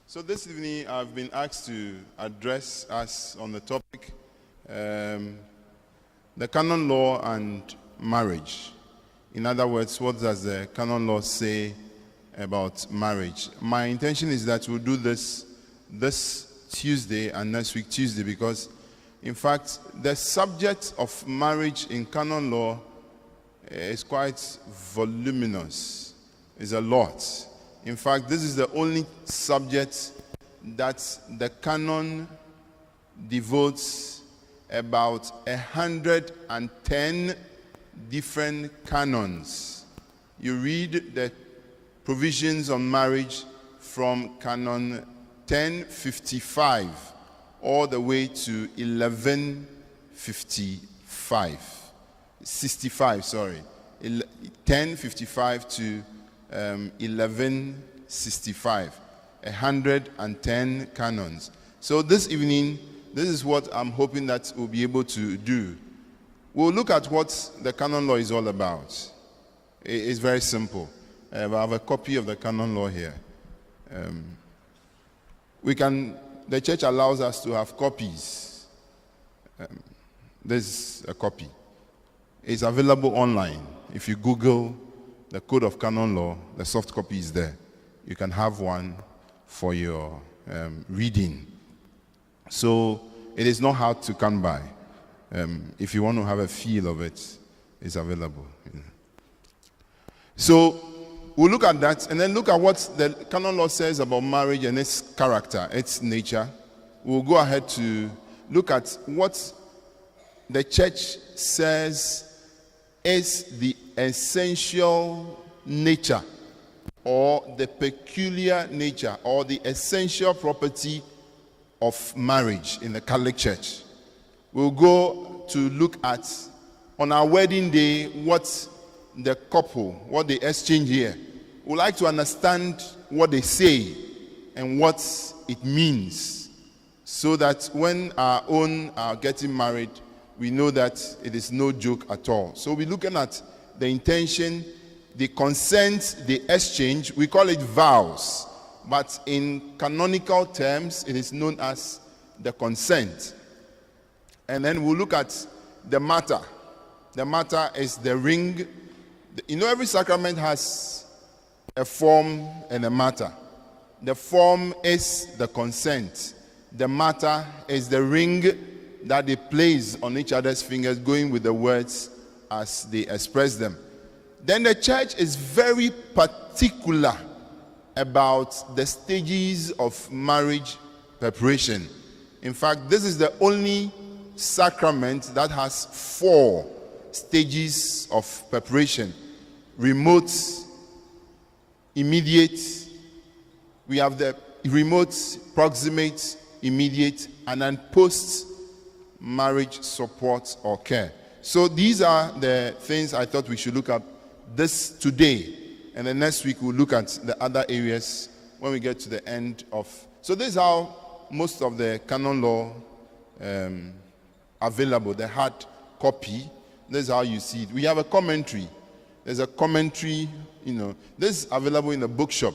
So this evening I've been asked to address us on the topic, the canon law and marriage. In other words, what does the canon law say about marriage? My intention is that we'll do this Tuesday and next week Tuesday, because in fact the subject of marriage in canon law is quite voluminous. It's a lot. In fact, this is the only subject that the canon devotes about 110 different canons. You read the provisions on marriage from canon 1055 all the way to 1055 to 1165, 110 canons. So this evening, this is what I'm hoping that we'll be able to do. We'll look at what the canon law is all about. It's very simple. I have a copy of the canon law here. The church allows us to have copies. This is a copy. It's available online. If you Google the Code of Canon Law, the soft copy is there. You can have one for your reading. So it is not hard to come by. If you want to have a feel of it, it's available. So we'll look at that and then look at what the canon law says about marriage and its character, its nature. We'll go ahead to look at what the church says is the essential nature or the peculiar nature or the essential property of marriage in the Catholic Church. We'll go to look at, on our wedding day, what the couple, what they exchange here. We'd like to understand what they say and what it means, so that when our own are getting married, we know that it is no joke at all. So we're looking at the intention, the consent, the exchange. We call it vows, but in canonical terms, it is known as the consent. And then we'll look at the matter. The matter is the ring. You know, every sacrament has a form and a matter. The form is the consent. The matter is the ring that they place on each other's fingers, going with the words as they express them. Then the church is very particular about the stages of marriage preparation. In fact, this is the only sacrament that has 4 stages of preparation: remote, immediate. We have the remote, proximate, immediate, and then post-marriage support or care. So these are the things I thought we should look at this today, and then next week we'll look at the other areas when we get to the end of. So this is how most of the canon law available, the hard copy. This is how you see it. We have a commentary. There's a commentary, this is available in the bookshop,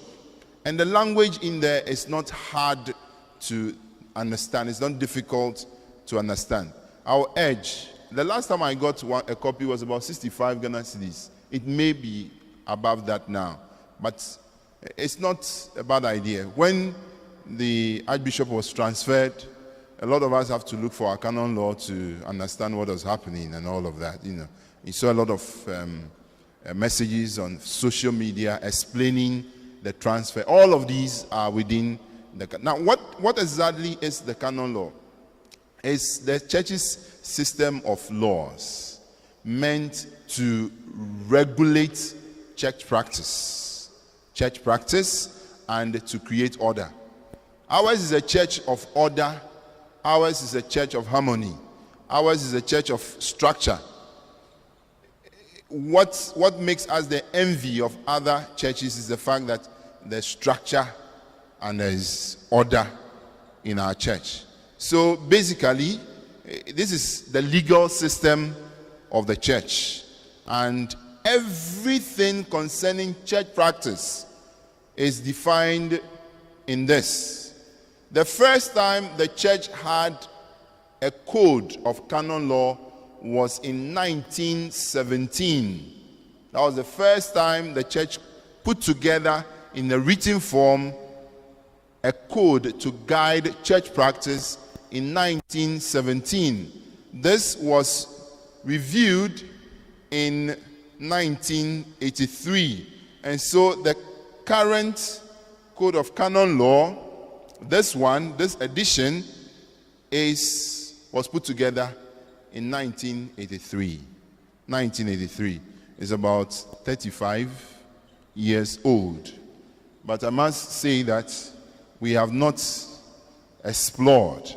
and the language in there is not hard to understand. It's not difficult to understand. Our edge, the last time I got a copy was about 65 Ghana cedis. It may be above that now, but it's not a bad idea. When the Archbishop was transferred, a lot of us have to look for our canon law to understand what was happening and all of that. You saw a lot of messages on social media explaining the transfer. All of these are within the. Now, what exactly is the canon law? It's the church's system of laws meant to regulate church practice, and to create order. Ours is a church of order. Ours is a church of harmony. Ours is a church of structure. What makes us the envy of other churches is the fact that there's structure and there's order in our church. So basically, this is the legal system of the church, and everything concerning church practice is defined in this. The first time the church had a code of canon law was in 1917. That was the first time the church put together in a written form a code to guide church practice in 1917. This was reviewed in 1983. And so the current code of canon law, this edition, was put together in 1983. 1983 is about 35 years old. But I must say that we have not explored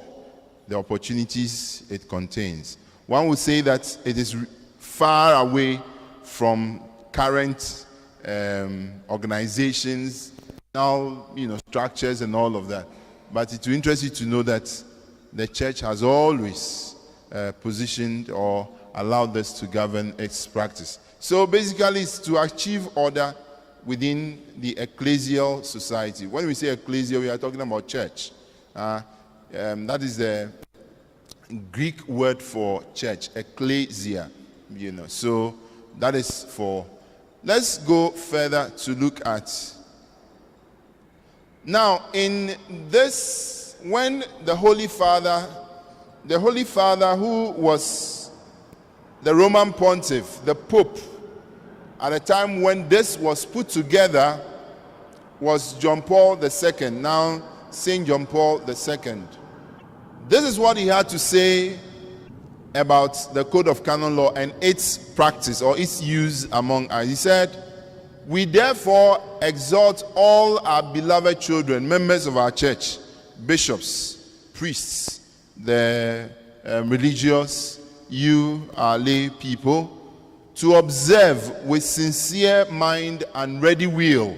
the opportunities it contains. One would say that it is far away from current organizations, now, structures and all of that. But it will interest you to know that the church has always positioned or allowed this to govern its practice. So basically, it's to achieve order within the ecclesial society. When we say ecclesia, we are talking about church. That is the Greek word for church, ecclesia. So that is for. Let's go further to look at. Now, in this, when the Holy Father, who was the Roman Pontiff, the Pope, at the time when this was put together, was John Paul II, now St. John Paul II. This is what he had to say about the Code of Canon Law and its practice or its use among us. He said, "We therefore exhort all our beloved children, members of our church, bishops, priests, the religious, you, our lay people, to observe with sincere mind and ready will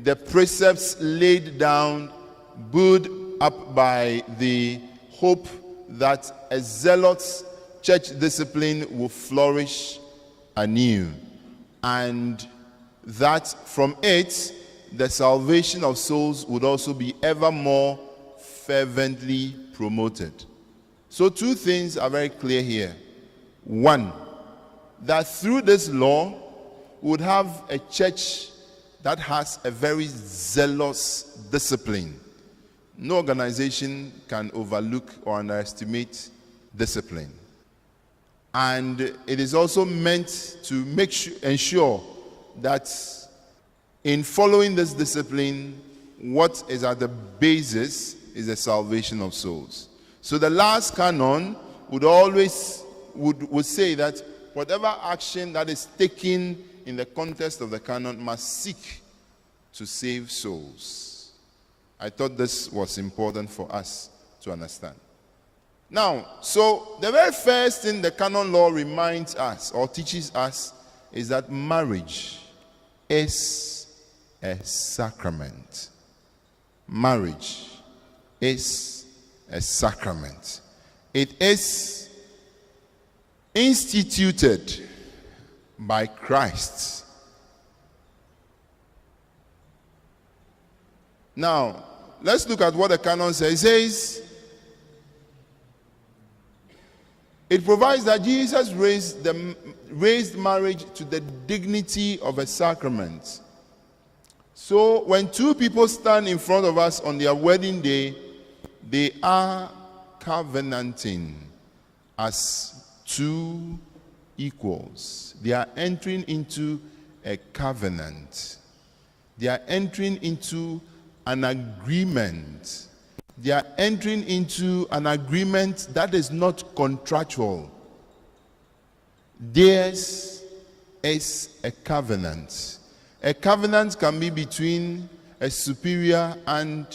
the precepts laid down, built up by the hope that a zealous church discipline will flourish anew, and that from it the salvation of souls would also be ever more fervently promoted." So two things are very clear here. One, that through this law we would have a church that has a very zealous discipline. No organization can overlook or underestimate discipline. And it is also meant to ensure that in following this discipline, what is at the basis is the salvation of souls. So the last canon would always would say that whatever action that is taken in the context of the canon must seek to save souls. I thought this was important for us to understand. Now, so the very first thing the canon law reminds us or teaches us is that marriage is a sacrament. Marriage is a sacrament. It is instituted by Christ. Now, let's look at what the canon says. It says, it provides that Jesus raised marriage to the dignity of a sacrament. So when two people stand in front of us on their wedding day, they are covenanting as two equals. They are entering into a covenant. They are entering into an agreement. They are entering into an agreement that is not contractual. Theirs is a covenant. A covenant can be between a superior and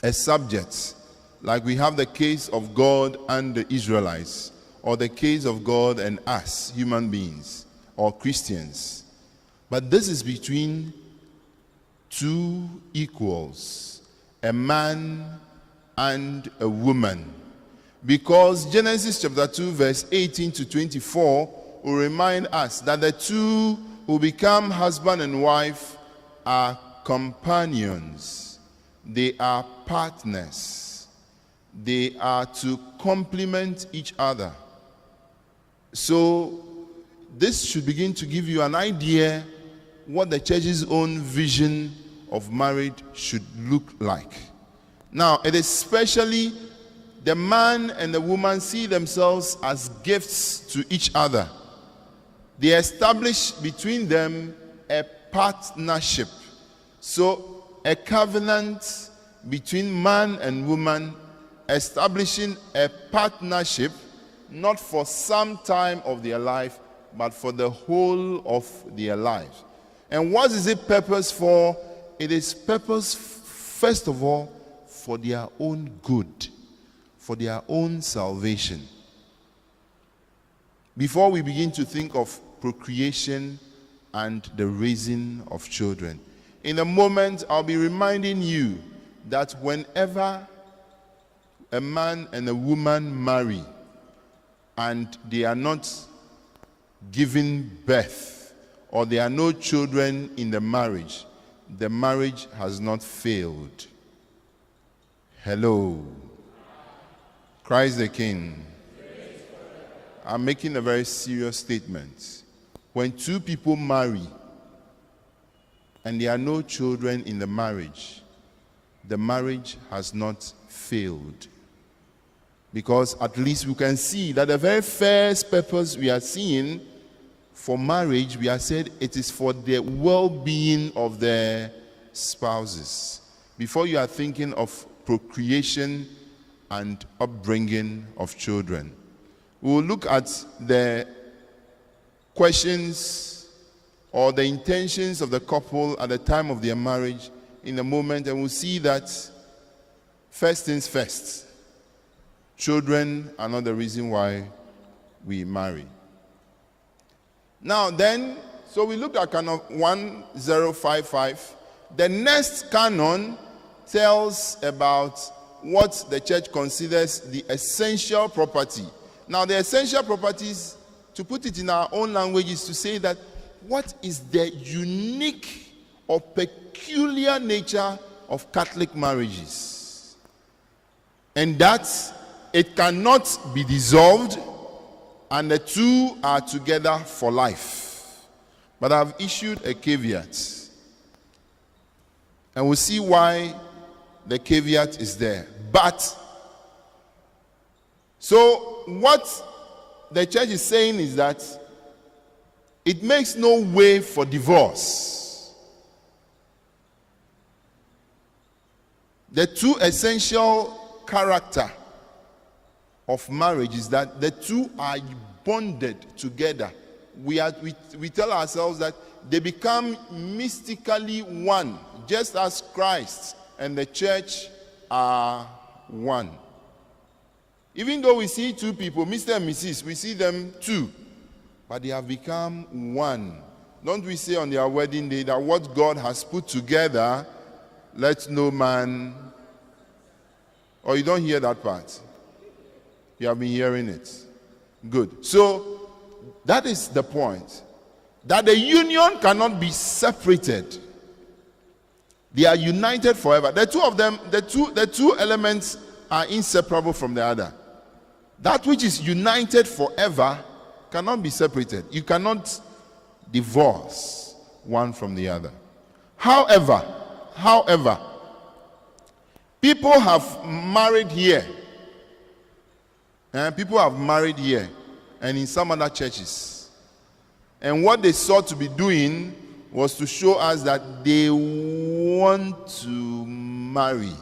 a subject, like we have the case of God and the Israelites, or the case of God and us, human beings, or Christians. But this is between two equals, a man and a woman. Because Genesis chapter 2 verse 18 to 24 will remind us that the two who become husband and wife are companions. They are partners. They are to complement each other. So this should begin to give you an idea what the church's own vision of marriage should look like. Now, it is especially the man and the woman see themselves as gifts to each other. They establish between them a partnership. So, a covenant between man and woman, establishing a partnership, not for some time of their life, but for the whole of their lives. And what is it purpose for? It is purpose, first of all, for their own good, for their own salvation. Before we begin to think of procreation and the raising of children, in a moment I'll be reminding you that whenever a man and a woman marry and they are not giving birth, or there are no children in the marriage has not failed. Hello. Christ the King. I'm making a very serious statement. When two people marry and there are no children in the marriage has not failed. Because at least we can see that the very first purpose we are seeing for marriage, we have said it is for the well-being of the spouses. Before you are thinking of procreation and upbringing of children. We will look at the questions or the intentions of the couple at the time of their marriage in a moment, and we'll see that first things first. Children are not the reason why we marry. Now then, so we looked at canon 1055. The next canon tells about what the church considers the essential property. Now the essential properties, to put it in our own language, is to say that what is the unique or peculiar nature of Catholic marriages? And that it cannot be dissolved and the two are together for life. But I've issued a caveat. And we'll see why the caveat is there. But, so what the church is saying is that it makes no way for divorce. The two essential character of marriage is that the two are bonded together. We tell ourselves that they become mystically one, just as Christ and the church are one. Even though we see two people, Mr. and Mrs., we see them two, but they have become one. Don't we say on their wedding day that what God has put together, let no man... Or you don't hear that part? You have been hearing it. Good. So, that is the point. That the union cannot be separated. They are united forever. The two of them, the two elements are inseparable from the other. That which is united forever cannot be separated. You cannot divorce one from the other. However, people have married here. People have married here and in some other churches. And what they sought to be doing was to show us that they want to marry,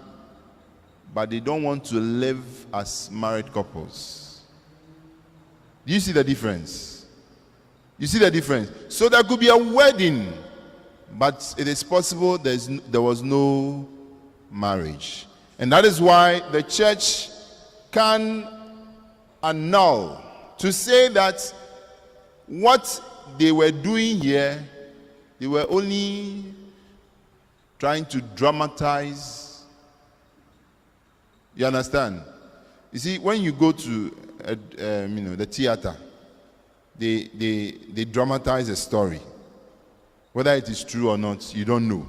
but they don't want to live as married couples. Do you see the difference? You see the difference? So there could be a wedding, but it is possible there was no marriage. And that is why the church can annul, to say that what they were doing here, they were only trying to dramatize. You understand? You see, when you go to the theater, they dramatize a story. Whether it is true or not, you don't know.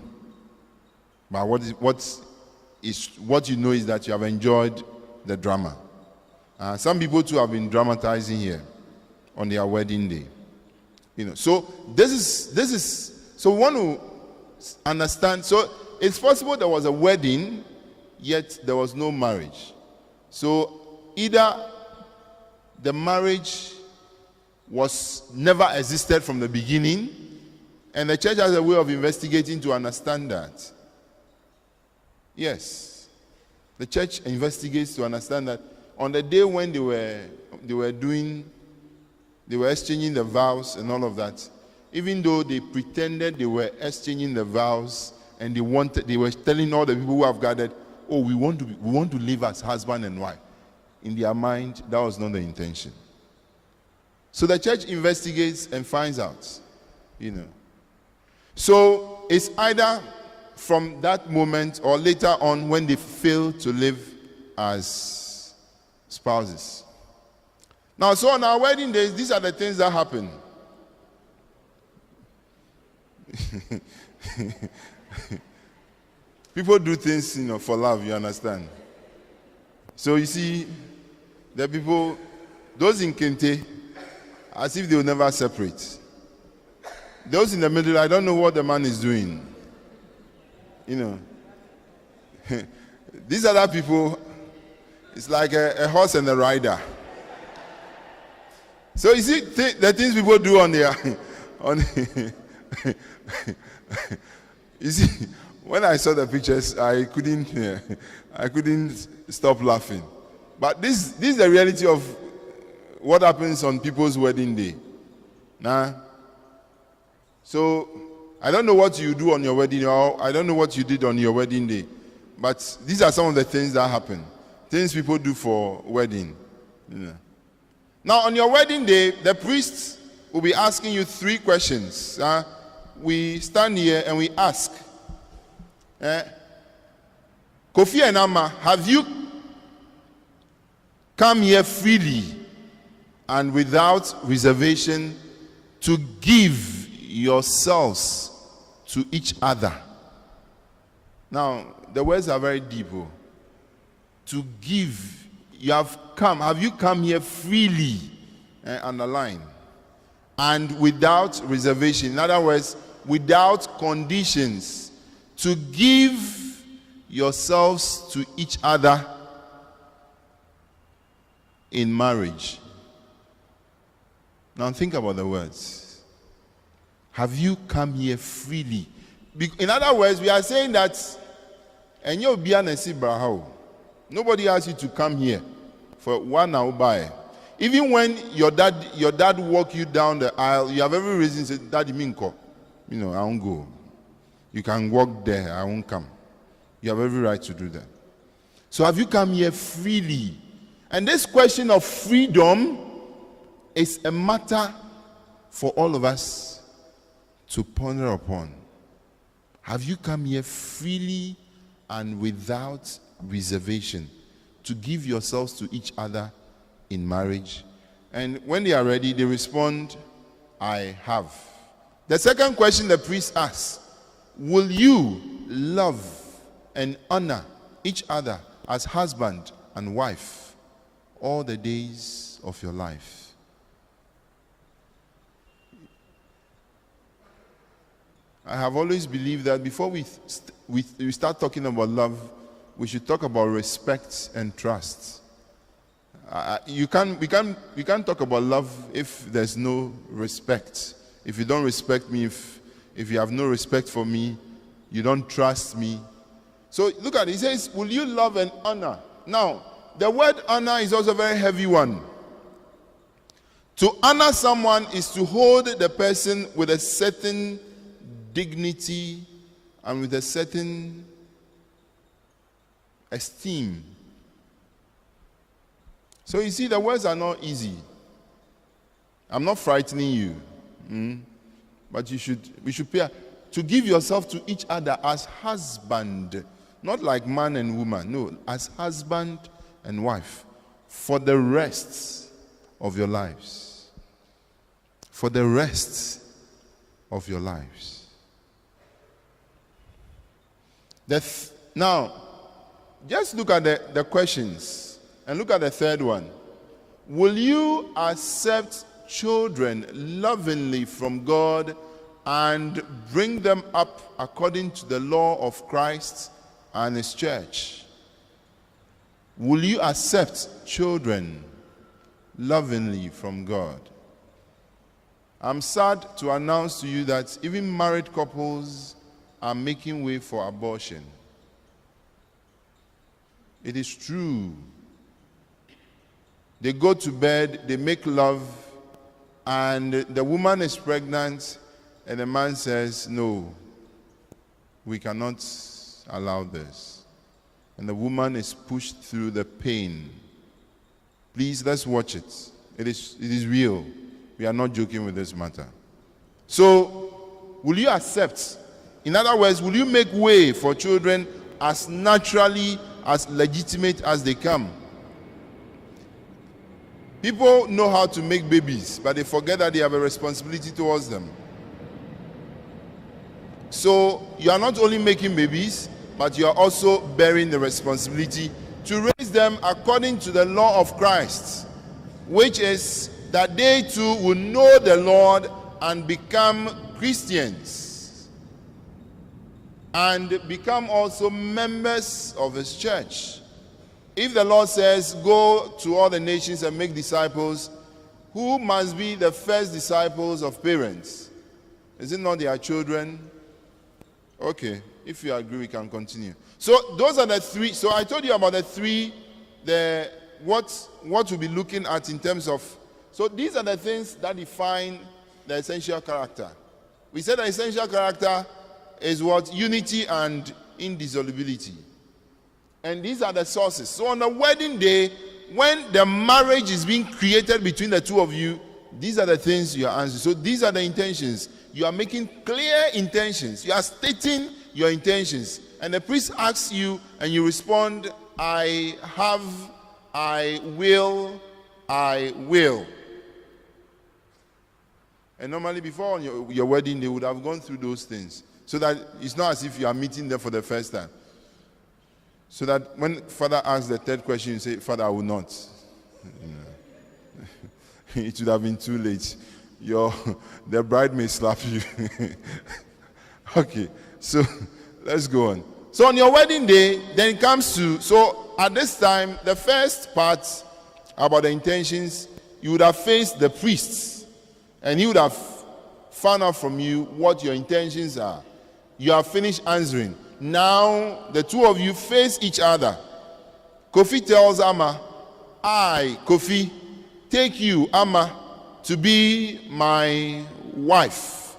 But what is what you know is that you have enjoyed the drama. Some people too have been dramatizing here on their wedding day. So this is so we want to understand. So it's possible there was a wedding, yet there was no marriage. So either the marriage was never existed from the beginning, and the church has a way of investigating to understand that. Yes, the church investigates to understand that on the day when they were exchanging the vows and all of that, even though they pretended they were exchanging the vows and they were telling all the people who have gathered, oh, we want to live as husband and wife. In their mind, that was not the intention. So the church investigates and finds out, So it's either from that moment or later on when they fail to live as spouses. Now, so on our wedding days, these are the things that happen. People do things, for love, you understand? So you see, the people, those in Kente, as if they will never separate. Those in the middle, I don't know what the man is doing. These other people, it's like a horse and a rider. So you see, the things people do on their, you see, when I saw the pictures, I couldn't stop laughing. But this is the reality of what happens on people's wedding day. So I don't know what you do on your wedding day, or I don't know what you did on your wedding day. But these are some of the things that happen. Things people do for wedding. Now, on your wedding day, the priest will be asking you 3 questions. We stand here and we ask, Kofi and Amma, have you come here freely and without reservation to give yourselves to each other? Now, the words are very deep. To give. Have you come here freely, underline, and without reservation? In other words, without conditions, to give yourselves to each other in marriage. Now think about the words. Have you come here freely? In other words, we are saying that nobody asked you to come here for 1 hour by. Even when your dad walk you down the aisle, you have every reason to say, Daddy Minko, I won't go. You can walk there, I won't come. You have every right to do that. So have you come here freely? And this question of freedom is a matter for all of us to ponder upon. Have you come here freely and without reservation to give yourselves to each other in marriage? And when they are ready, they respond, I have. The second question the priest asks, will you love and honor each other as husband and wife all the days of your life? I have always believed that before we start talking about love, we should talk about respect and trust. We can't talk about love if there's no respect. If you don't respect me, if you have no respect for me, you don't trust me. So look at it. He says, will you love and honor? Now, the word honor is also a very heavy one. To honor someone is to hold the person with a certain dignity and with a certain esteem. So you see, the words are not easy. I'm not frightening you, but we should pay to give yourself to each other as husband, not like man and woman. No, as husband and wife for the rest of your lives. For the rest of your lives. Now, Just look at the questions and look at the third one. Will you accept children lovingly from God and bring them up according to the law of Christ and his church? Will you accept children lovingly from God? I'm sad to announce to you that even married couples are making way for abortion. It is true. They go to bed, they make love, and the woman is pregnant, and the man says, no, we cannot allow this. And the woman is pushed through the pain. Please, let's watch it. It is real. We are not joking with this matter. So, will you accept? In other words, will you make way for children as naturally, as legitimate as they come? People know how to make babies, but they forget that they have a responsibility towards them. So, you are not only making babies, but you are also bearing the responsibility to raise them according to the law of Christ, which is that they too will know the Lord and become Christians and become also members of his church. If the Lord says, go to all the nations and make disciples, who must be the first disciples of parents? Is it not their children? Okay, if you agree, we can continue. So those are the three. So I told you about the three, what we'll be looking at in terms of. So these are the things that define the essential character. We said the essential character is what? Unity and indissolubility. And these are the sources. So on the wedding day, when the marriage is being created between the two of you, these are the things you are answering. So these are the intentions. You are making clear intentions. You are stating your intentions. And the priest asks you, and you respond, I have, I will, I will. And normally before on your wedding, they would have gone through those things. So that it's not as if you are meeting them for the first time. So that when Father asks the third question, you say, Father, I will not. It would have been too late. The bride may slap you. Okay, so let's go on. So on your wedding day, then it comes to, so at this time, the first part about the intentions, you would have faced the priests, and he would have found out from you what your intentions are. You have finished answering. Now, the two of you face each other. Kofi tells Amma, I, Kofi, take you, Amma, to be my wife.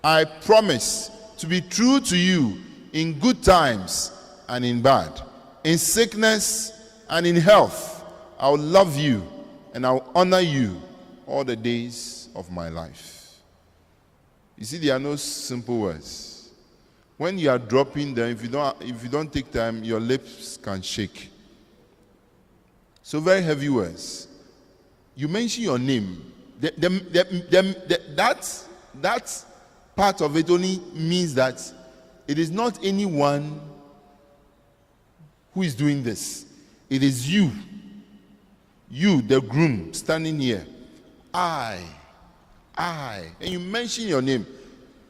I promise to be true to you in good times and in bad, in sickness and in health. I will love you and I will honor you all the days of my life. You see, there are no simple words. When you are dropping them, if you don't take time, your lips can shake. So very heavy words. You mention your name. That part of it only means that it is not anyone who is doing this. It is you, the groom, standing here. I, and you mention your name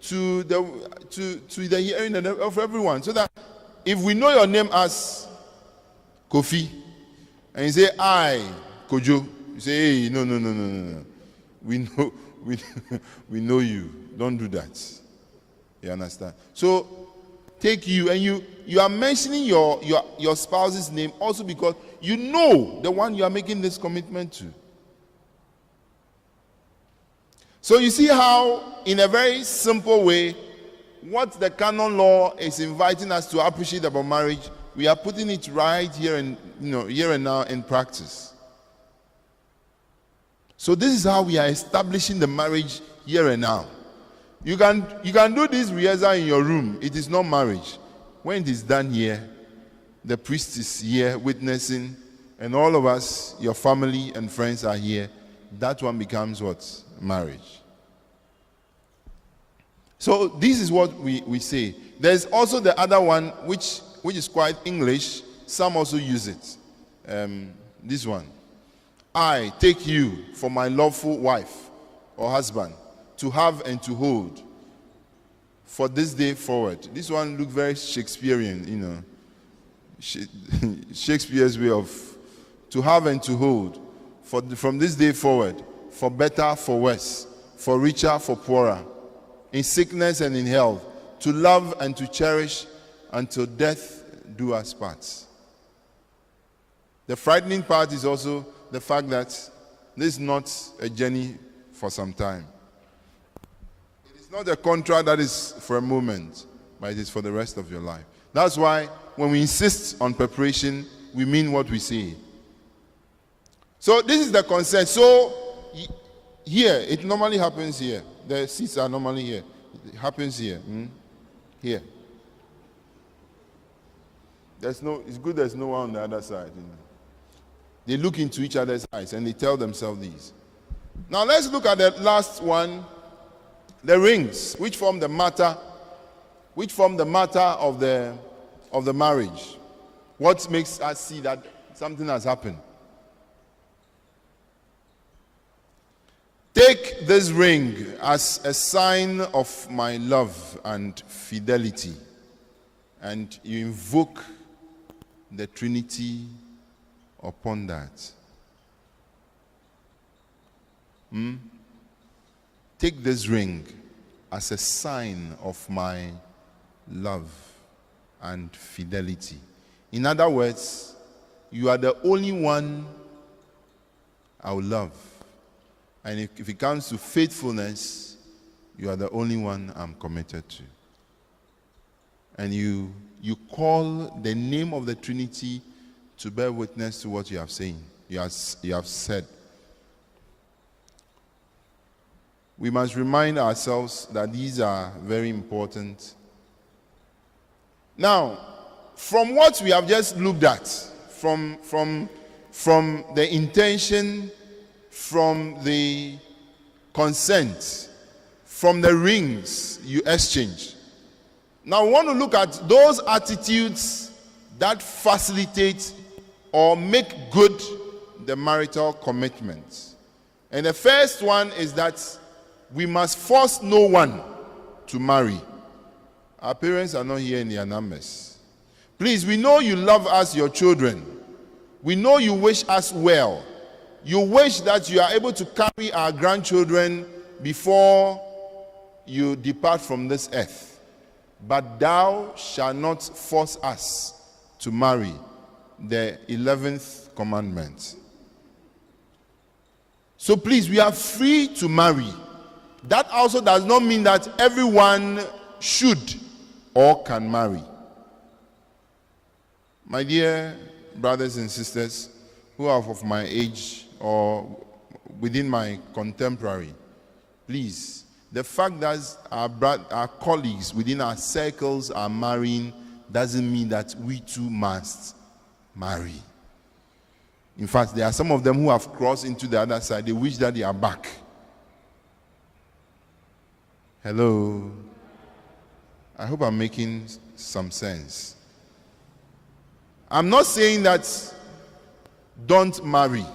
to the hearing of everyone, so that if we know your name as Kofi, and you say I, Kojo, you say, hey, no. We know you. Don't do that. You understand? So take you, and you are mentioning your spouse's name also because you know the one you are making this commitment to. So you see how, in a very simple way, what the canon law is inviting us to appreciate about marriage, we are putting it right here and here and now in practice. So this is how we are establishing the marriage here and now. You can do this rehearsal in your room. It is not marriage. When it is done here, the priest is here witnessing, and all of us, your family and friends are here. That one becomes what? Marriage. So this is what we say. There's also the other one which is quite English, some also use it. This one. I take you for my lawful wife or husband, to have and to hold, for this day forward. This one look very Shakespearean, you know. Shakespeare's way of to have and to hold, from this day forward, for better, for worse, for richer, for poorer, in sickness and in health, to love and to cherish until death do us part. The frightening part is also the fact that this is not a journey for some time. It is not a contract that is for a moment, but it is for the rest of your life. That's why when we insist on preparation, we mean what we say. So this is the consent. So here, it normally happens here. The seats are normally here. It happens here. Here. It's good there's no one on the other side. You know. They look into each other's eyes and they tell themselves these. Now let's look at the last one, the rings, which form the matter of the marriage. What makes us see that something has happened? Take this ring as a sign of my love and fidelity, and you invoke the Trinity upon that. Take this ring as a sign of my love and fidelity. In other words, you are the only one I will love. And if it comes to faithfulness, you are the only one I'm committed to. And you call the name of the Trinity to bear witness to what you have saying. You have said. We must remind ourselves that these are very important. Now, from what we have just looked at, from the intention, from the consent, from the rings you exchange. Now we want to look at those attitudes that facilitate or make good the marital commitment. And the first one is that we must force no one to marry. Our parents are not here in their numbers. Please, we know you love us, your children. We know you wish us well. You wish that you are able to carry our grandchildren before you depart from this earth. But thou shalt not force us to marry. The 11th commandment. So please, we are free to marry. That also does not mean that everyone should or can marry. My dear brothers and sisters who are of my age or within my contemporary, please, the fact that our colleagues within our circles are marrying doesn't mean that we too must marry. In fact, there are some of them who have crossed into the other side. They wish that they are back. Hello. I hope I'm making some sense. I'm not saying that don't marry.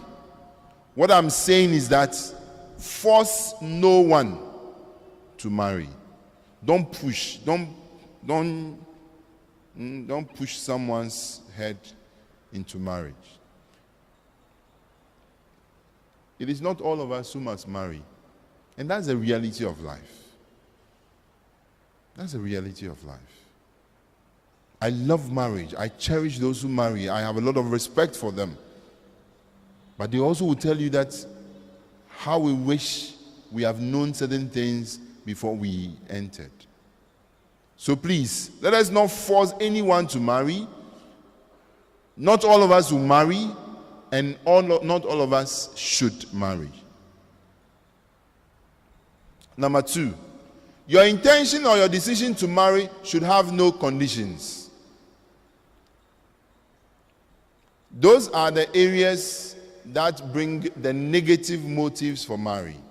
What I'm saying is that force no one to marry. Don't push. Don't push someone's head into marriage. It is not all of us who must marry. And that's the reality of life. That's the reality of life. I love marriage. I cherish those who marry. I have a lot of respect for them. But they also will tell you that how we wish we have known certain things before we entered. So please, let us not force anyone to marry. Not all of us will marry, and not all of us should marry. Number 2, your intention or your decision to marry should have no conditions. Those are the areas that bring the negative motives for marrying.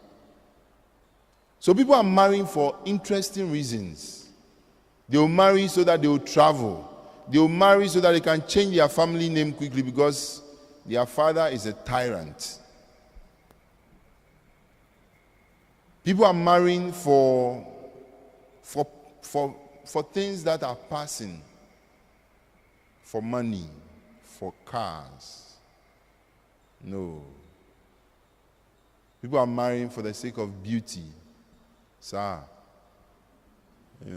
So people are marrying for interesting reasons. They will marry so that they will travel. They will marry so that they can change their family name quickly because their father is a tyrant. People are marrying for things that are passing, for money, for cars. No. People are marrying for the sake of beauty. Sir. Yeah.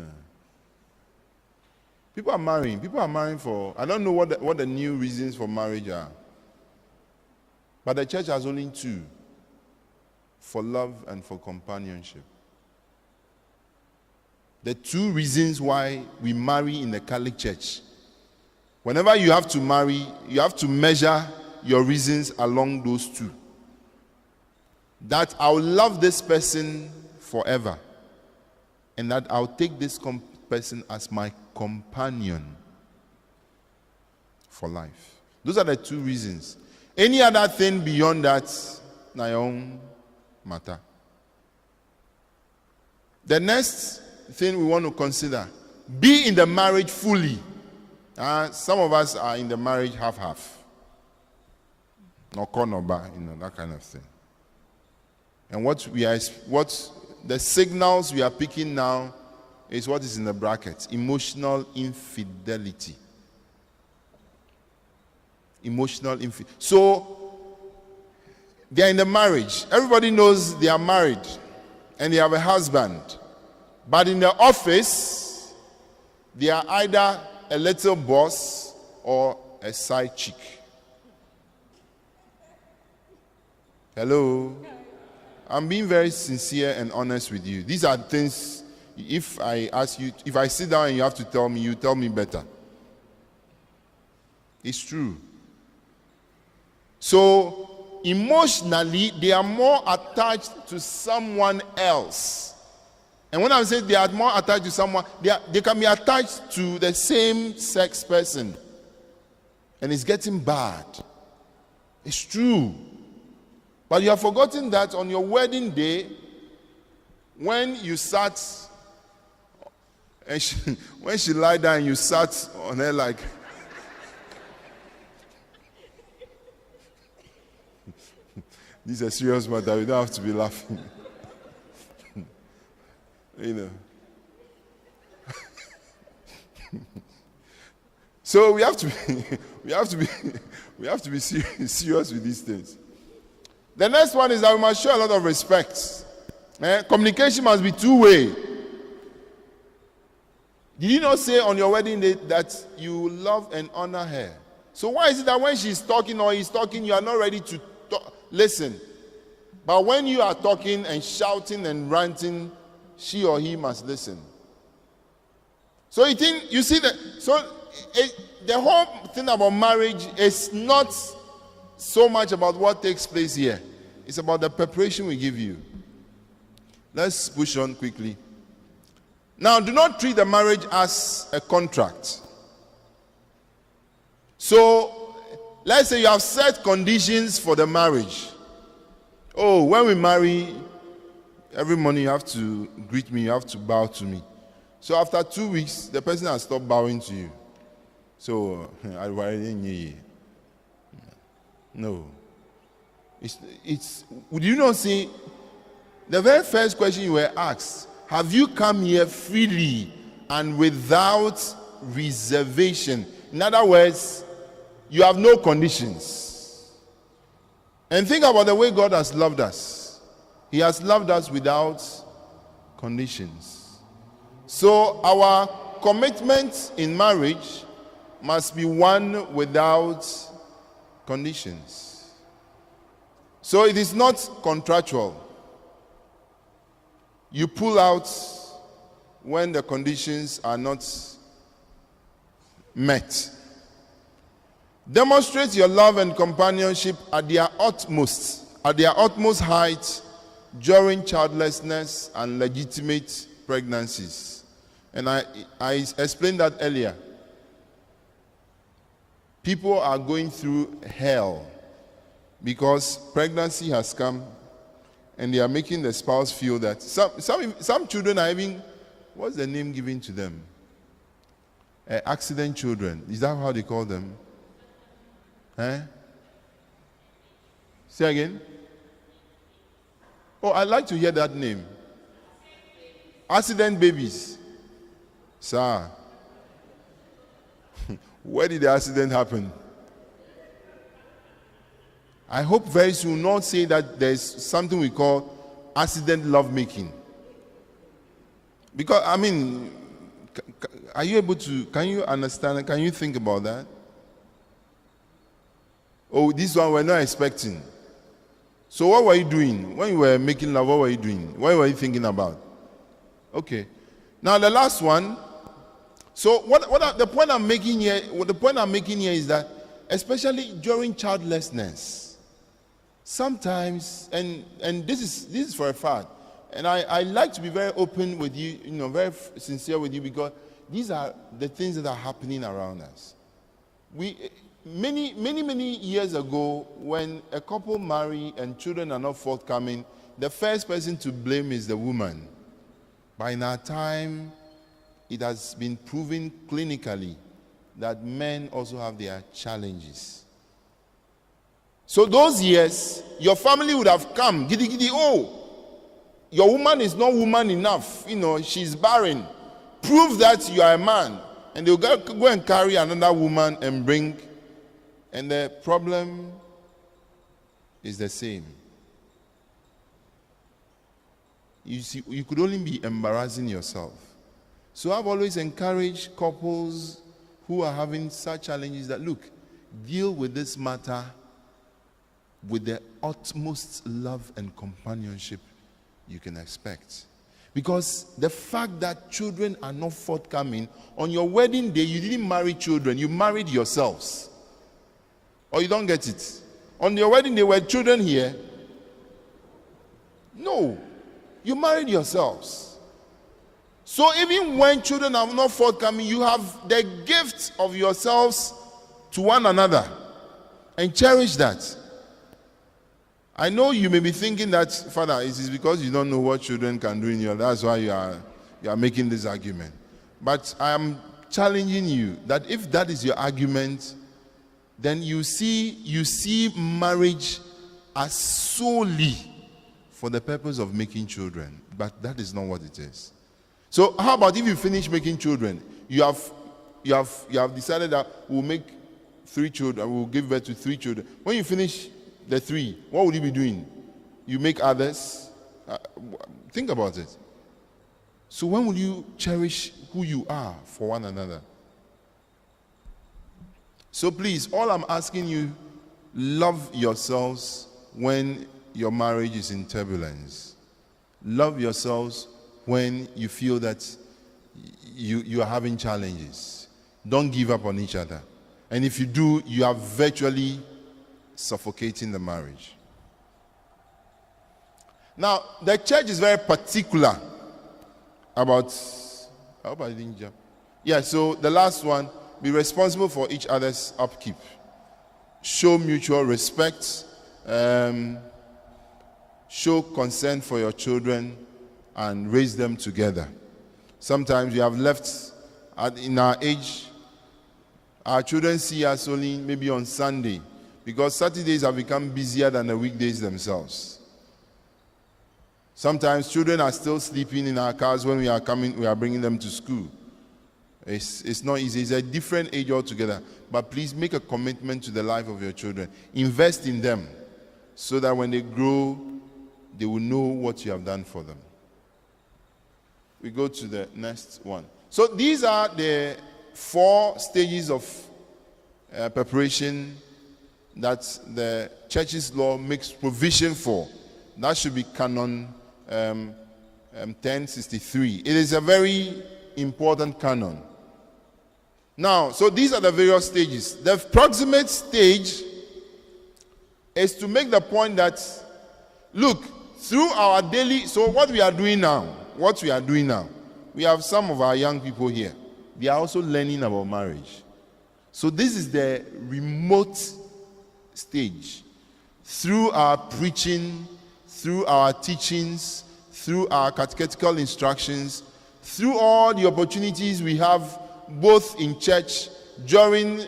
People are marrying for, I don't know what the new reasons for marriage are. But the church has only two: for love and for companionship. The two reasons why we marry in the Catholic Church. Whenever you have to marry, you have to measure your reasons along those two. That I'll love this person forever, and that I'll take this person as my companion for life. Those are the two reasons. Any other thing beyond that, my own matter. The next thing we want to consider: be in the marriage fully. Some of us are in the marriage half-half. No cornerbar, that kind of thing. And what the signals we are picking now is what is in the brackets: emotional infidelity. Emotional infidelity. So they are in the marriage. Everybody knows they are married and they have a husband. But in the office, they are either a little boss or a side chick. Hello? I'm being very sincere and honest with you. These are things, if I ask you, if I sit down and you have to tell me, you tell me better. It's true. So, emotionally, they are more attached to someone else. And when I say they are more attached to someone, they can be attached to the same sex person. And it's getting bad. It's true. But you have forgotten that on your wedding day, when you sat, and when she lied down, you sat on her like, this is a serious matter, we don't have to be laughing. So we have to be serious with these things. The next one is that we must show a lot of respect. Communication must be two-way. Did you not say on your wedding day that you love and honor her? So why is it that when she's talking or he's talking, you are not ready to listen? But when you are talking and shouting and ranting, she or he must listen. So you see that. So the whole thing about marriage is not so much about what takes place here. It's about the preparation we give you. Let's push on quickly. Now, do not treat the marriage as a contract. So, let's say you have set conditions for the marriage. Oh, when we marry, every morning you have to greet me, you have to bow to me. So after 2 weeks, the person has stopped bowing to you. So, no. Would you not say, the very first question you were asked, have you come here freely and without reservation? In other words, you have no conditions. And think about the way God has loved us. He has loved us without conditions. So our commitment in marriage must be one without conditions. So it is not contractual. You pull out when the conditions are not met. Demonstrate your love and companionship at their utmost height during childlessness and legitimate pregnancies. And I explained that earlier. People are going through hell because pregnancy has come and they are making the spouse feel that some children are having, what's the name given to them? accident children. Is that how they call them? Say again. Oh, I'd like to hear that name. Accident babies. Sir, where did the accident happen? I hope very soon not say that there's something we call accident lovemaking. Because, I mean, are you able to, can you understand, can you think about that? Oh, this one we're not expecting. So what were you doing? When you were making love, what were you doing? What were you thinking about? Okay. Now the last one. So the point I'm making here, is that especially during childlessness, sometimes, and this is for a fact, and I like to be very open with you, very sincere with you, because these are the things that are happening around us. Many years ago, when a couple marry and children are not forthcoming, the first person to blame is the woman. By our time, it has been proven clinically that men also have their challenges. So those years, your family would have come, giddy, oh, your woman is not woman enough, she's barren. Prove that you are a man. And they'll go and carry another woman and bring. And the problem is the same. You see, you could only be embarrassing yourself. So I've always encouraged couples who are having such challenges that, look, deal with this matter with the utmost love and companionship you can expect. Because the fact that children are not forthcoming, on your wedding day, you didn't marry children, you married yourselves. Or you don't get it? On your wedding day, were children here? No. You married yourselves. So even when children are not forthcoming, you have the gift of yourselves to one another. And cherish that. I know you may be thinking that, Father, it is because you don't know what children can do in your life. That's why you are making this argument. But I am challenging you that if that is your argument, then you see marriage as solely for the purpose of making children. But that is not what it is. So how about if you finish making children? You have decided that we'll make 3 children, we'll give birth to 3 children. When you finish the 3, what will you be doing? You make others? Think about it. So when will you cherish who you are for one another? So please, all I'm asking you, love yourselves when your marriage is in turbulence. Love yourselves when you feel that you are having challenges. Don't give up on each other. And if you do, you are virtually suffocating the marriage. Now, the church is very particular about, I hope I didn't jump. Yeah, so the last one, be responsible for each other's upkeep. Show mutual respect. Show concern for your children and raise them together. Sometimes we have left, in our age, our children see us only maybe on Sunday, because Saturdays have become busier than the weekdays themselves. Sometimes children are still sleeping in our cars when we are bringing them to school. It's not easy. It's a different age altogether. But please make a commitment to the life of your children. Invest in them so that when they grow, they will know what you have done for them. We go to the next one. So these are the 4 stages of preparation that the church's law makes provision for. That should be Canon 1063. It is a very important canon. Now, so these are the various stages. The proximate stage is to make the point that, look, through our daily, so what we are doing now, we have some of our young people here. They are also learning about marriage. So this is the remote stage. Through our preaching, through our teachings, through our catechetical instructions, through all the opportunities we have both in church, during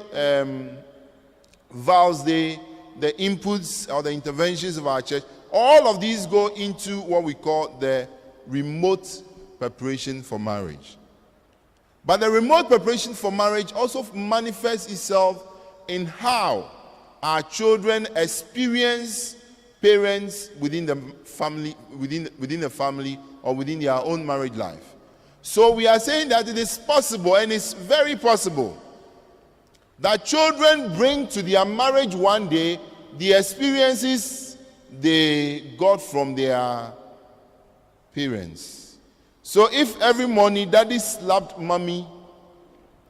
vows day, the inputs or the interventions of our church. All of these go into what we call the remote preparation for marriage. But the remote preparation for marriage also manifests itself in how our children experience parents within the family, within the family or within their own marriage life. So we are saying that it is possible, and it's very possible, that children bring to their marriage one day the experiences they got from their parents. So if every morning daddy slapped mommy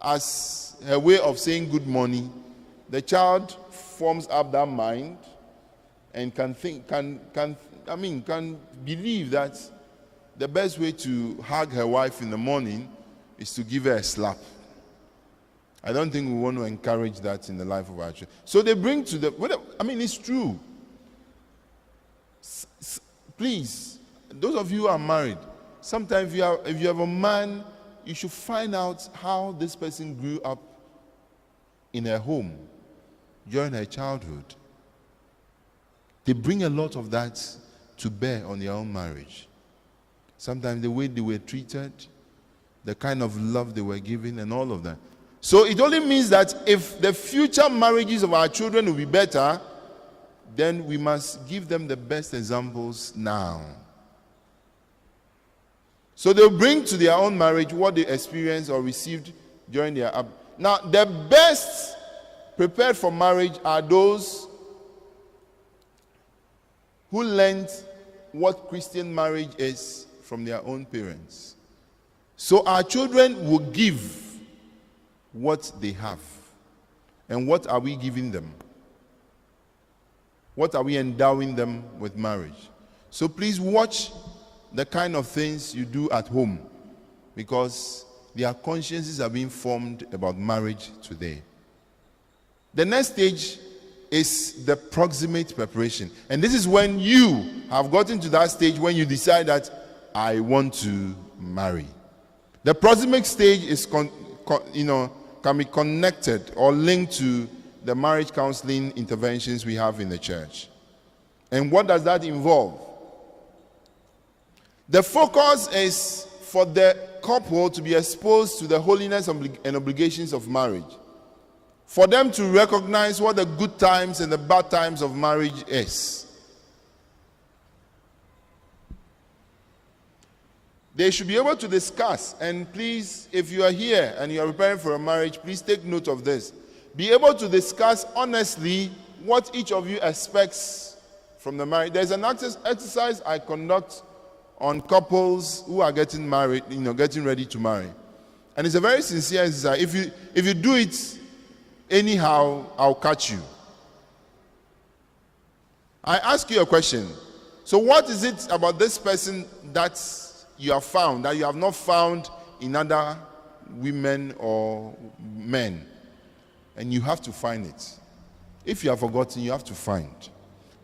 as her way of saying good morning, the child forms up that mind and can believe that the best way to hug her wife in the morning is to give her a slap. I don't think we want to encourage that in the life of our children. So they bring to the, it's true. Please, those of you who are married, sometimes if you have a man, you should find out how this person grew up in her home during her childhood. They bring a lot of that to bear on their own marriage. Sometimes the way they were treated, the kind of love they were given, and all of that. So it only means that if the future marriages of our children will be better, then we must give them the best examples now. So they'll bring to their own marriage what they experienced or received during their Now, the best prepared for marriage are those who learned what Christian marriage is from their own parents. So our children will give what they have. And what are we giving them? What are we endowing them with marriage? So please watch the kind of things you do at home, because their consciences are being formed about marriage today. The next stage is the proximate preparation. And this is when you have gotten to that stage when you decide that I want to marry. The proximate stage is can be connected or linked to the marriage counseling interventions we have in the church. And what does that involve? The focus is for the couple to be exposed to the holiness and obligations of marriage, for them to recognize what the good times and the bad times of marriage is. They should be able to discuss, and please, if you are here and you are preparing for a marriage, please take note of this. Be able to discuss honestly what each of you expects from the marriage. There's an exercise I conduct on couples who are getting married, getting ready to marry. And it's a very sincere exercise. If you do it anyhow, I'll catch you. I ask you a question. So what is it about this person that you have found that you have not found in other women or men? And you have to find it. If you have forgotten, you have to find.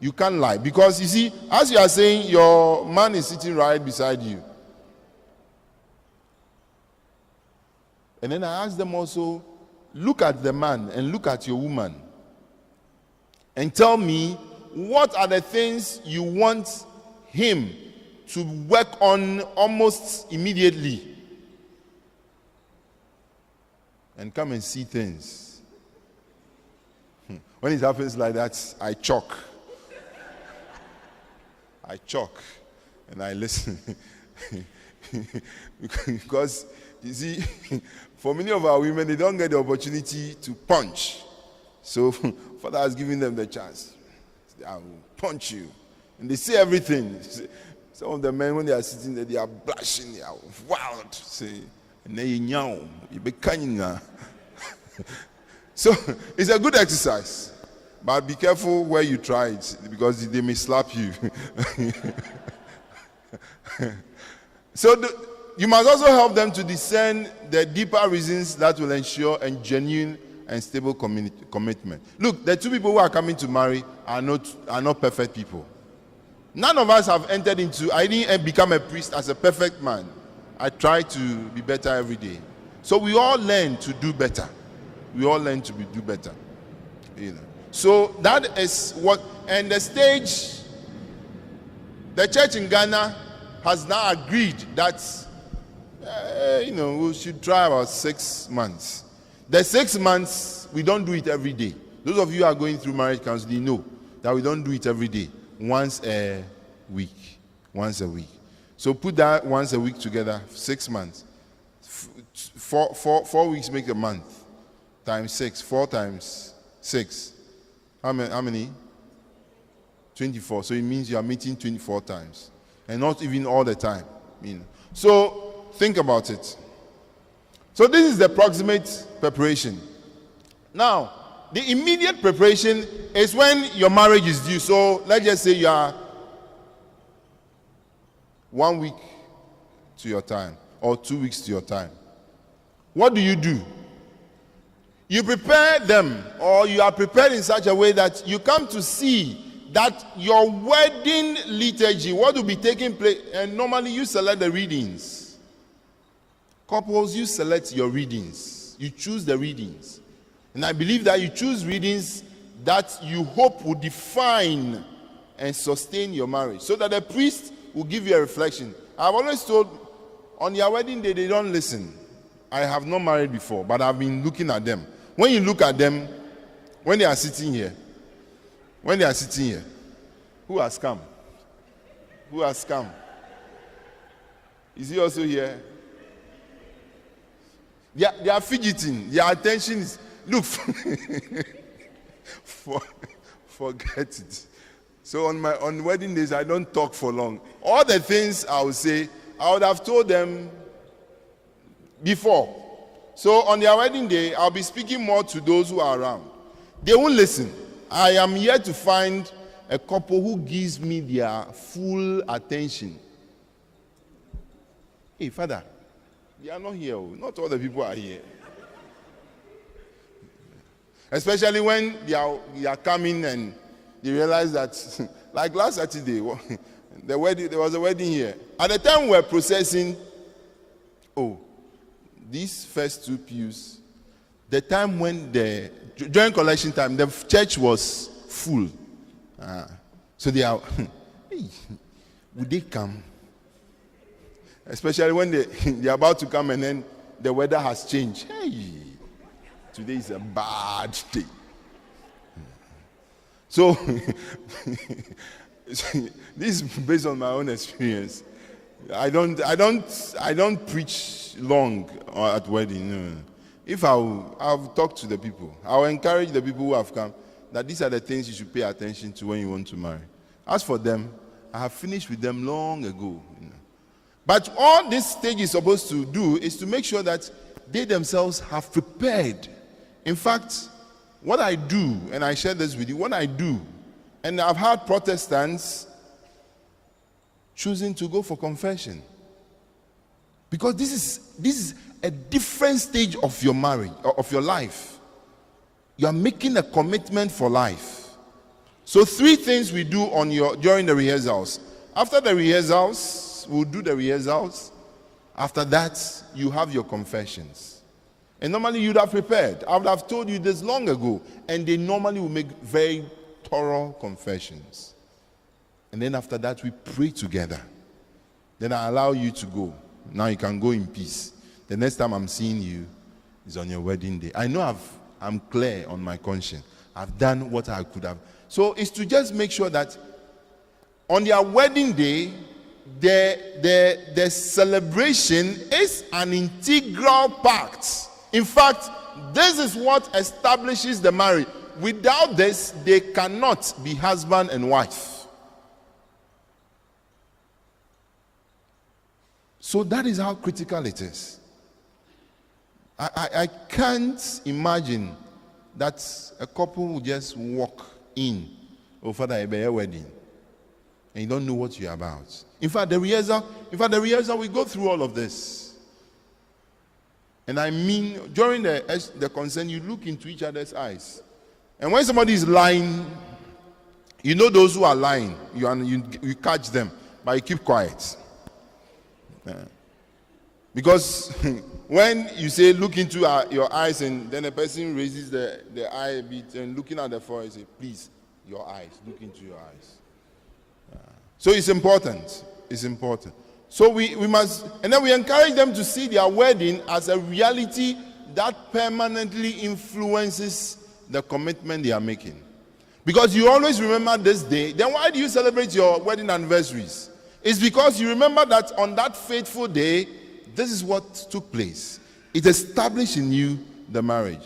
You can't lie. Because you see, as you are saying, your man is sitting right beside you. And then I ask them also, look at the man and look at your woman. And tell me, what are the things you want him to work on almost immediately? And come and see things. When it happens like that, I choke. I choke and I listen. Because, you see, for many of our women, they don't get the opportunity to punch. So, Father has given them the chance. I will punch you. And they say everything. Some of the men, when they are sitting there, they are blushing, they are wild. Say, you be cunning. So, it's a good exercise. But be careful where you try it, because they may slap you. So you must also help them to discern the deeper reasons that will ensure a genuine and stable commitment. Look, the two people who are coming to marry are not perfect people. None of us have entered into, I didn't become a priest as a perfect man. I try to be better every day. So we all learn to do better. We all learn to do better. So that is what, and the stage, the church in Ghana has now agreed that, we should try about 6 months. The 6 months, we don't do it every day. Those of you who are going through marriage counseling know that we don't do it every day. Once a week. Once a week. So put that once a week together, 6 months. 4 weeks make a month. Times 6. 4 times 6. How many? 24. So it means you are meeting 24 times. And not even all the time. So think about it. So this is the proximate preparation. Now, the immediate preparation is when your marriage is due. So let's just say you are 1 week to your time or 2 weeks to your time. What do? You prepare them, or you are prepared in such a way that you come to see that your wedding liturgy, what will be taking place, and normally you select the readings. Couples, you select your readings. You choose the readings. And I believe that you choose readings that you hope will define and sustain your marriage, so that the priest will give you a reflection. I've always told, on your wedding day, they don't listen. I have not married before, but I've been looking at them. When you look at them, when they are sitting here, who has come? Who has come? Is he also here? They are fidgeting. Their attention is, look, forget it. So on wedding days, I don't talk for long. All the things I would say, I would have told them before. So on their wedding day, I'll be speaking more to those who are around. They won't listen. I am here to find a couple who gives me their full attention. Hey, Father, they are not here. Not all the people are here. Especially when they are coming and they realize that, like last Saturday, there was a wedding here. At the time we were processing, these first 2 pews, the time when during collection time, the church was full. So they are, hey, would they come? Especially when they're about to come and then the weather has changed. Hey, today is a bad day. So, this is based on my own experience. I don't preach long at wedding. No. If I'll talk to the people. I'll encourage the people who have come that these are the things you should pay attention to when you want to marry. As for them, I have finished with them long ago. But all this stage is supposed to do is to make sure that they themselves have prepared. In fact, what I do, and I share this with you, what I do, and I've had Protestants choosing to go for confession. Because this is a different stage of your marriage, of your life. You are making a commitment for life. So 3 things we do during the rehearsals. After the rehearsals, we'll do the rehearsals. After that, you have your confessions. And normally you'd have prepared. I would have told you this long ago. And they normally will make very thorough confessions. And then after that, we pray together. Then I allow you to go. Now you can go in peace. The next time I'm seeing you is on your wedding day. I know I'm clear on my conscience. I've done what I could have. So it's to just make sure that on their wedding day, the celebration is an integral part. In fact, this is what establishes the marriage. Without this, they cannot be husband and wife. So that is how critical it is. I can't imagine that a couple will just walk in, Father, a wedding, and you don't know what you're about. In fact, the rehearsal, we go through all of this. And I mean, during the consent, you look into each other's eyes. And when somebody is lying, you know those who are lying. You catch them, but you keep quiet. Because when you say look into your eyes and then a person raises the eye a bit and looking at the forehead, say, please, your eyes, look into your eyes. So it's important. It's important. So we must, and then we encourage them to see their wedding as a reality that permanently influences the commitment they are making. Because you always remember this day, then why do you celebrate your wedding anniversaries? It's because you remember that on that fateful day, this is what took place. It established in you the marriage.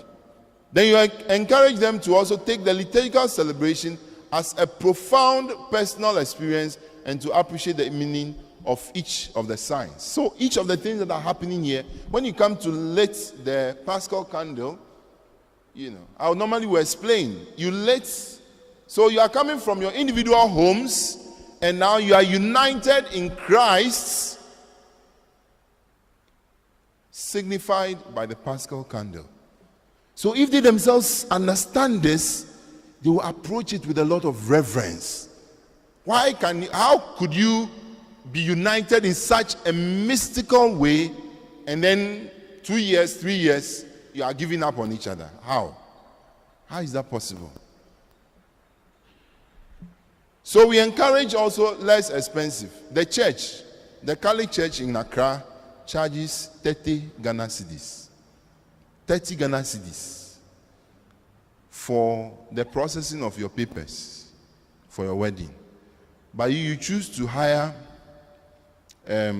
Then you encourage them to also take the liturgical celebration as a profound personal experience and to appreciate the meaning of each of the signs. So each of the things that are happening here, when you come to lit the Paschal candle, I normally will explain. You lit, so you are coming from your individual homes and now you are united in Christ, signified by the Paschal candle. So if they themselves understand this, they will approach it with a lot of reverence. How could you be united in such a mystical way and then 2 years, 3 years, you are giving up on each other? How is that possible? So we encourage also less expensive. The church, the Catholic Church in Accra, charges 30 Ghana cedis. 30 Ghana cedis for the processing of your papers for your wedding. But you choose to hire a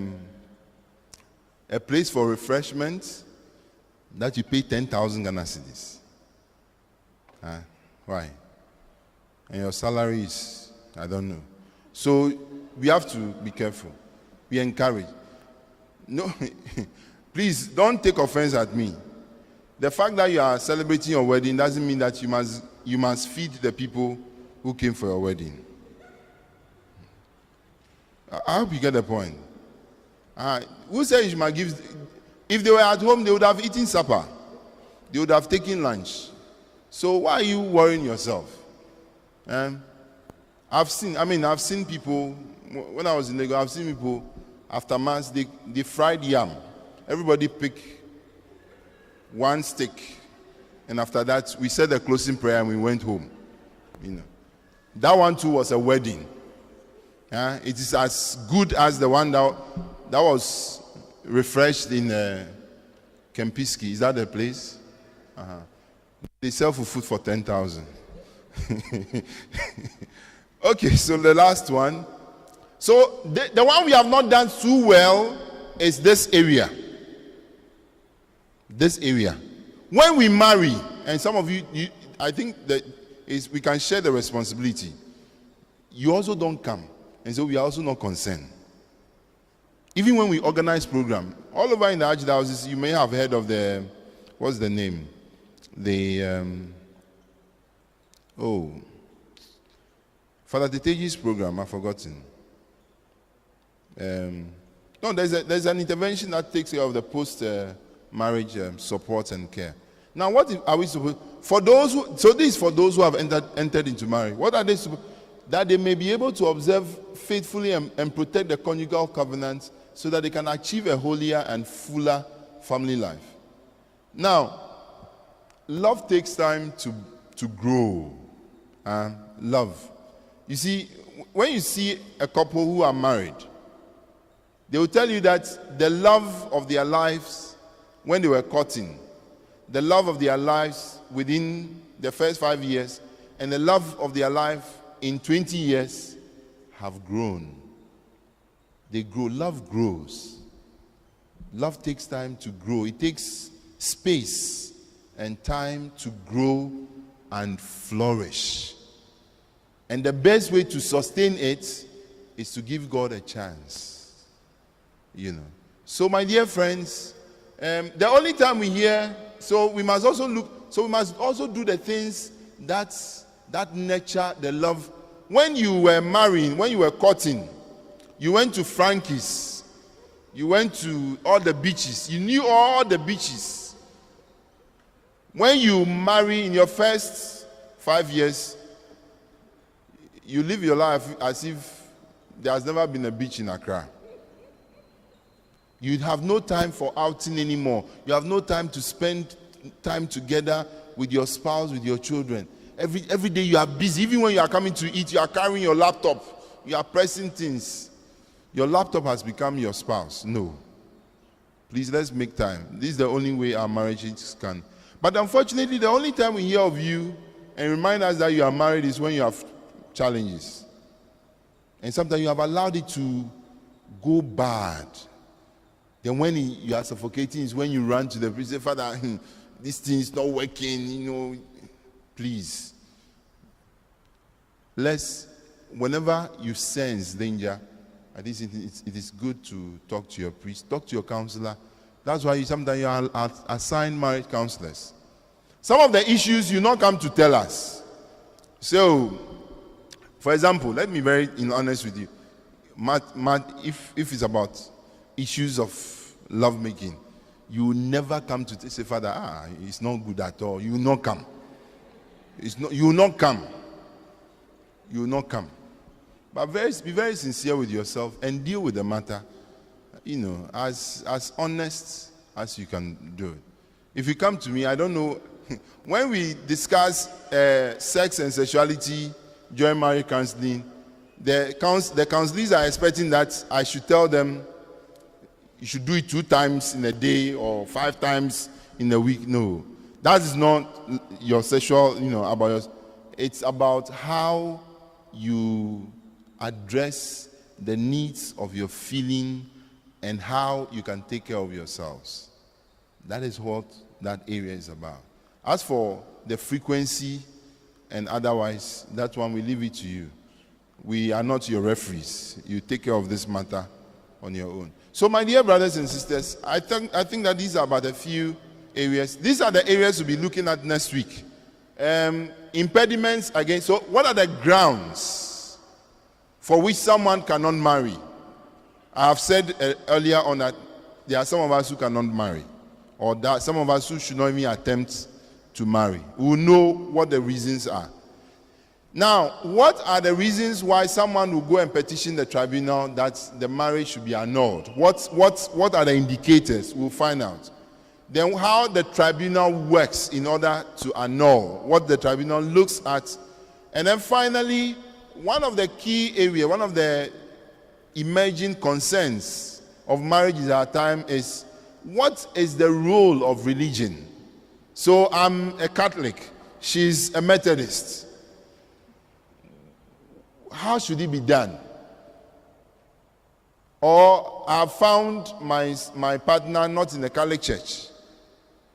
place for refreshment that you pay 10,000 Ghana cedis. Why? And your salary is, I don't know. So we have to be careful. We encourage. No, please don't take offense at me. The fact that you are celebrating your wedding doesn't mean that you must feed the people who came for your wedding. I hope you get the point. Who said you must give? If they were at home, they would have eaten supper. They would have taken lunch. So why are you worrying yourself? I've seen people, when I was in Lagos, I've seen people, after mass, they fried yam. Everybody pick one stick. And after that, we said the closing prayer and we went home. That one too was a wedding. It is as good as the one that was refreshed in Kempinski. Is that the place? They sell food for 10,000. Okay, so the last one. So the one we have not done too well is this area. This area. When we marry, and some of you I think that we can share the responsibility. You also don't come. And so we are also not concerned. Even when we organize program, all over in the archdioceses, you may have heard of what's the name? Father Teteji's program, I've forgotten. No, there's an intervention that takes care of the post-marriage support and care. Now, what are we supposed? This is for those who have entered into marriage. What are they supposed? That they may be able to observe faithfully and protect the conjugal covenant, so that they can achieve a holier and fuller family life. Now, love takes time to grow. Love. You see, when you see a couple who are married, they will tell you that the love of their lives when they were courting, the love of their lives within the first 5 years, and the love of their life in 20 years have grown. They grow. Love grows. Love takes time to grow. It takes space and time to grow and flourish. And the best way to sustain it is to give God a chance. So my dear friends, the only time we hear, we must also do the things that nurture the love. When you were marrying, when you were courting, you went to Frankie's, you went to all the beaches, you knew all the beaches. When you marry in your first 5 years, you live your life as if there has never been a beach in Accra. You have no time for outing anymore. You have no time to spend time together with your spouse, with your children. Every day you are busy. Even when you are coming to eat, you are carrying your laptop. You are pressing things. Your laptop has become your spouse. No. Please, let's make time. This is the only way our marriages can. But unfortunately, the only time we hear of you and remind us that you are married is when you have challenges. And sometimes you have allowed it to go bad. Then when you are suffocating is when you run to the priest and say, Father, this thing is not working, please. Whenever you sense danger, I think it is good to talk to your priest, talk to your counselor. That's why sometimes you are assigned marriage counselors. Some of the issues you not come to tell us. So, for example, let me be very honest with you. If it's about issues of lovemaking, you will never come to say, Father, it's not good at all. You will not come. You will not come. You will not come. But be very sincere with yourself and deal with the matter, as honest as you can do it. If you come to me, I don't know, when we discuss sex and sexuality during marriage counseling, the counselors are expecting that I should tell them you should do it 2 times in a day or 5 times in a week. No, that is not your sexual, it's about how you address the needs of your feeling and how you can take care of yourselves. That is what that area is about. As for the frequency and otherwise, that one we leave it to you. We are not your referees. You take care of this matter on your own. So my dear brothers and sisters, I think that these are about a few areas. These are the areas we'll be looking at next week. Impediments again. So what are the grounds for which someone cannot marry? I have said earlier on that there are some of us who cannot marry, or that some of us who should not even attempt to marry. We will know what the reasons are. Now, what are the reasons why someone will go and petition the tribunal that the marriage should be annulled? What are the indicators? We'll find out. Then how the tribunal works in order to annul, what the tribunal looks at. And then finally, one of the key areas, one of the emerging concerns of marriage in our time is, what is the role of religion? So I'm a Catholic, she's a Methodist. How should it be done? Or I found my partner not in the Catholic Church.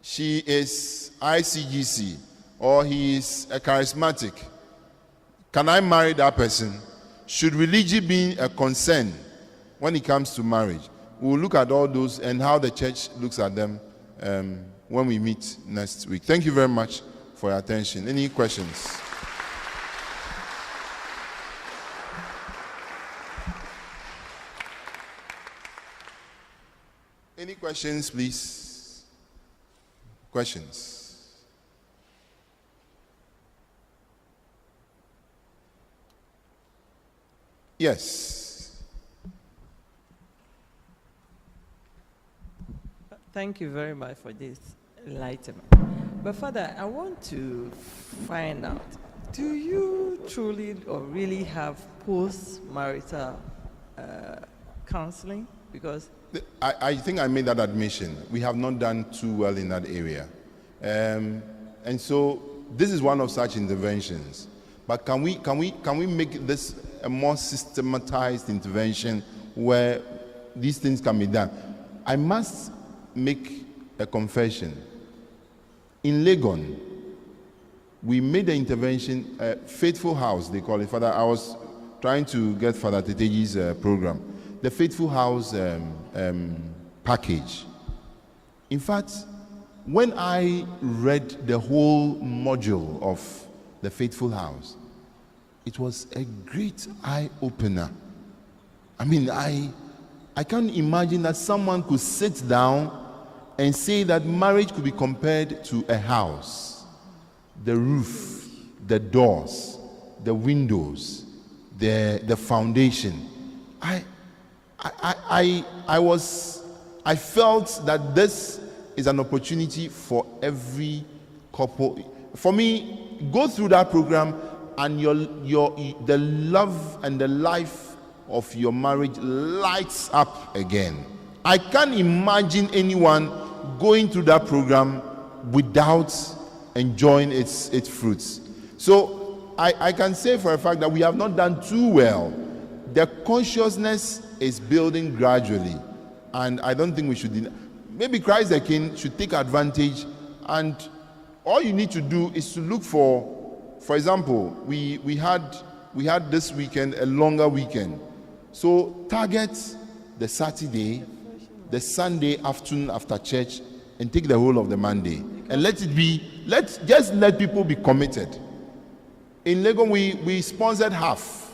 She is ICGC, or he is a charismatic. Can I marry that person? Should religion be a concern when it comes to marriage? We'll look at all those and how the church looks at them when we meet next week. Thank you very much for your attention. Any questions? Any questions, please? Questions? Yes. Thank you very much for this enlightenment. But Father, I want to find out, do you truly or really have post-marital counseling? Because I think I made that admission. We have not done too well in that area. And so this is one of such interventions. But can we make this a more systematized intervention where these things can be done? I must make a confession. In Legon, we made the intervention, Faithful House, they call it. Father, I was trying to get Father Teteji's program. The Faithful House package. In fact, when I read the whole module of the Faithful House, it was a great eye-opener. I mean, I can't imagine that someone could sit down and say that marriage could be compared to a house. The roof, the doors, the windows, the foundation. I was I felt that this is an opportunity for every couple. For me, go through that program, and the love and the life of your marriage lights up again. I can't imagine anyone going through that program without enjoying its fruits. So I can say for a fact that we have not done too well. The consciousness is building gradually, and I don't think we should. Maybe Christ the King should take advantage, and all you need to do is to look for example, we had this weekend a longer weekend. So target the Saturday, the Sunday afternoon after church, and take the whole of the Monday. And let people be committed. In Lagos, we sponsored half.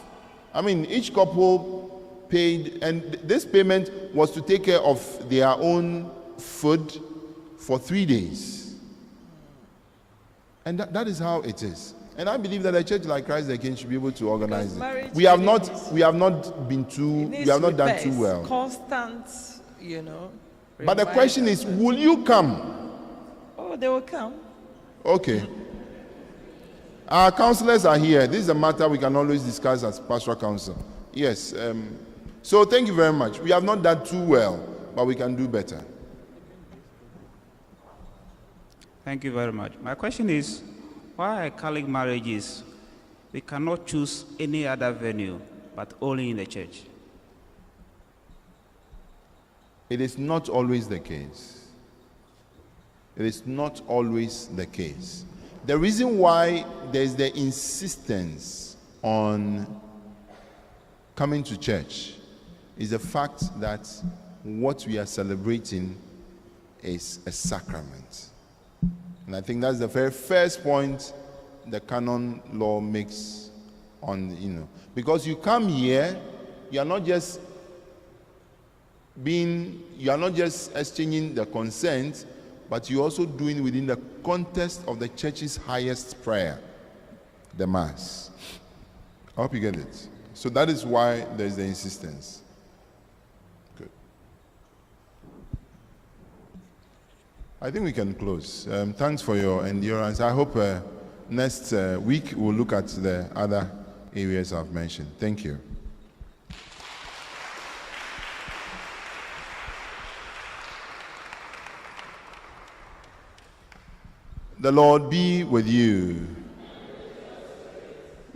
I mean, each couple paid, and this payment was to take care of their own food for 3 days. And that is how it is. And I believe that a church like Christ the King should be able to organize it. We have not done too well. Constant, But the question is, will you come? Oh, they will come. Okay. Our counselors are here. This is a matter we can always discuss as pastoral council. Yes. So thank you very much. We have not done too well, but we can do better. Thank you very much. My question is, why Catholic marriages, we cannot choose any other venue but only in the church? It is not always the case. It is not always the case. The reason why there's the insistence on coming to church is the fact that what we are celebrating is a sacrament. And I think that's the very first point the canon law makes on, because you come here, you are not just exchanging the consent, but you're also doing within the context of the church's highest prayer, the Mass. I hope you get it. So that is why there's the insistence. Good. I think we can close. Thanks for your endurance. I hope next week we'll look at the other areas I've mentioned. Thank you. The Lord be with you.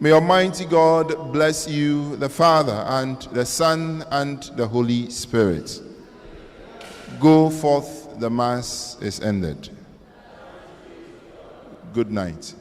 May Almighty God bless you, the Father, and the Son, and the Holy Spirit. Go forth, the Mass is ended. Good night.